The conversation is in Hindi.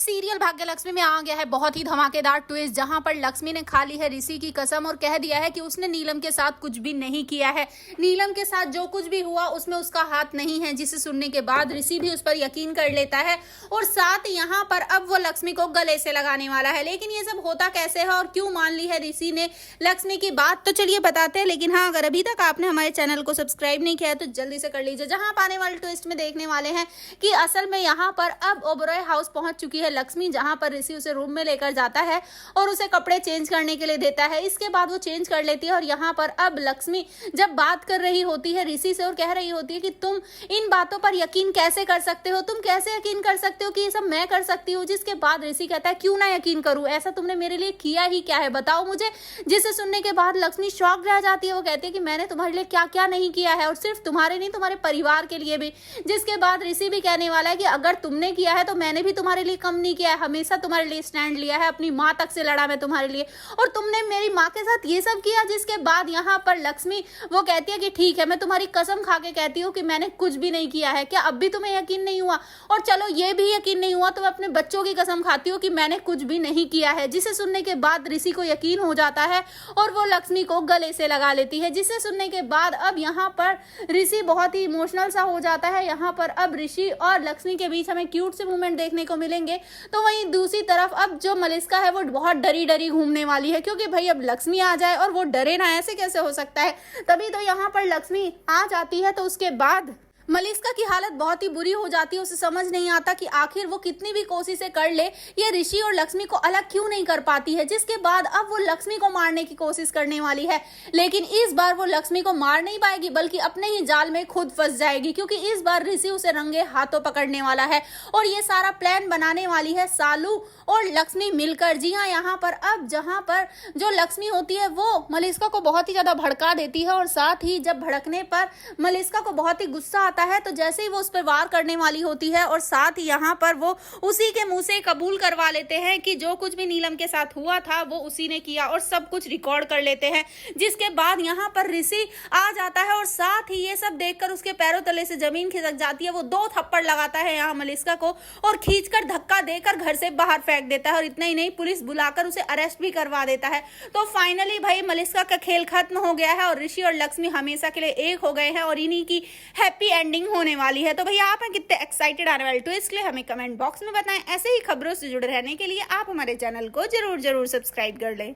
सीरियल भाग्यलक्ष्मी में आ गया है बहुत ही धमाकेदार ट्विस्ट, जहां पर लक्ष्मी ने खा ली है ऋषि की कसम और कह दिया है कि उसने नीलम के साथ कुछ भी नहीं किया है। नीलम के साथ जो कुछ भी हुआ उसमें उसका हाथ नहीं है, जिसे सुनने के बाद ऋषि भी उस पर यकीन कर लेता है और साथ यहां पर अब वो लक्ष्मी को गले से लगाने वाला है। लेकिन ये सब होता कैसे है और क्यों मान ली है ऋषि ने लक्ष्मी की बात, तो चलिए बताते हैं। लेकिन हाँ, अगर अभी तक आपने हमारे चैनल को सब्सक्राइब नहीं किया है तो जल्दी से कर लीजिए। जहां आप आने वाले ट्विस्ट में देखने वाले हैं कि असल में यहाँ पर अब ओबरॉय हाउस पहुंच चुकी है लक्ष्मी, जहां पर ऋषि उसे रूम में लेकर जाता है और उसे कपड़े चेंज करने के लिए देता है। इसके बाद वो चेंज कर लेती है और यहाँ पर अब लक्ष्मी जब बात कर रही होती है ऋषि से और कह रही होती है कि तुम इन बातों पर यकीन कैसे कर सकते हो, तुम कैसे यकीन कर सकते हो कि ये सब मैं कर सकती हूँ। जिसके बाद ऋषि कहता है क्यों ना यकीन करूँ, ऐसा तुमने मेरे लिए किया ही क्या है, बताओ मुझे। जिसे सुनने के बाद लक्ष्मी शॉक रह जाती है। वो कहती है कि मैंने तुम्हारे लिए क्या क्या नहीं किया है, और सिर्फ तुम्हारे नहीं, तुम्हारे परिवार के लिए भी। जिसके बाद ऋषि भी कहने वाला है कि अगर तुमने किया है तो मैंने भी तुम्हारे लिए कम नहीं किया है, हमेशा तुम्हारे लिए स्टैंड लिया है, अपनी माँ तक से लड़ा मैं तुम्हारे लिए, और तुमने मेरी माँ के साथ ये सब किया। जिसके बाद यहाँ पर लक्ष्मी वो कहती है कि ठीक है, मैं तुम्हारी कसम खा के कहती हूँ कि मैंने कुछ भी नहीं किया है। क्या अब भी तुम्हें यकीन नहीं हुआ? और चलो ये भी यकीन नहीं हुआ तो मैं अपने बच्चों की कसम खाती हूँ कि मैंने कुछ भी नहीं किया है। जिसे सुनने के बाद ऋषि को यकीन हो जाता है और वो लक्ष्मी को गले से लगा लेती है। जिसे सुनने के बाद अब यहाँ पर ऋषि बहुत ही इमोशनल सा हो जाता है। यहाँ पर अब ऋषि और लक्ष्मी के बीच हमें क्यूट से मूवमेंट देखने को मिलेंगे। तो वहीं दूसरी तरफ अब जो मलिस्का है वो बहुत डरी डरी घूमने वाली है, क्योंकि भाई अब लक्ष्मी आ जाए और वो डरे ना, ऐसे कैसे हो सकता है। तभी तो यहाँ पर लक्ष्मी आ जाती है। तो उसके बाद मलिस्का की हालत बहुत ही बुरी हो जाती है। उसे समझ नहीं आता कि आखिर वो कितनी भी कोशिशें कर ले, ये ऋषि और लक्ष्मी को अलग क्यों नहीं कर पाती है। जिसके बाद अब वो लक्ष्मी को मारने की कोशिश करने वाली है, लेकिन इस बार वो लक्ष्मी को मार नहीं पाएगी बल्कि अपने ही जाल में खुद फंस जाएगी, क्योंकि इस बार ऋषि उसे रंगे हाथों पकड़ने वाला है और ये सारा प्लान बनाने वाली है सालू और लक्ष्मी मिलकर। जी हाँ, यहाँ पर अब जहाँ पर जो लक्ष्मी होती है वो मलिस्का को बहुत ही ज्यादा भड़का देती है, और साथ ही जब भड़कने पर मलिस्का को बहुत ही गुस्सा आता है तो जैसे ही वो उस पर वार करने वाली होती है और साथ ही यहाँ पर वो उसी के मुंह से कबूल करवा लेते हैं कि जो कुछ भी नीलम के साथ हुआ था वो उसी ने किया, और सब कुछ रिकॉर्ड कर लेते हैं। जिसके बाद यहाँ पर ऋषि आ जाता है और साथ ही ये सब देखकर उसके पैरों तले से जमीन खिसक जाती है। वो 2 थप्पड़ लगाता है यहाँ मलिस्का को और खींचकर धक्का देकर घर से बाहर फेंक देता है, और इतना ही नहीं पुलिस बुलाकर उसे अरेस्ट भी करवा देता है। तो फाइनली भाई मलिस्का का खेल खत्म हो गया है और ऋषि और लक्ष्मी हमेशा के लिए एक हो गए हैं और इन्हीं की हैप्पी एंडिंग होने वाली है। तो भैया आप हैं कितने एक्साइटेड आने वाले ट्विस्ट के लिए, हमें कमेंट बॉक्स में बताएं। ऐसे ही खबरों से जुड़े रहने के लिए आप हमारे चैनल को जरूर सब्सक्राइब कर लें।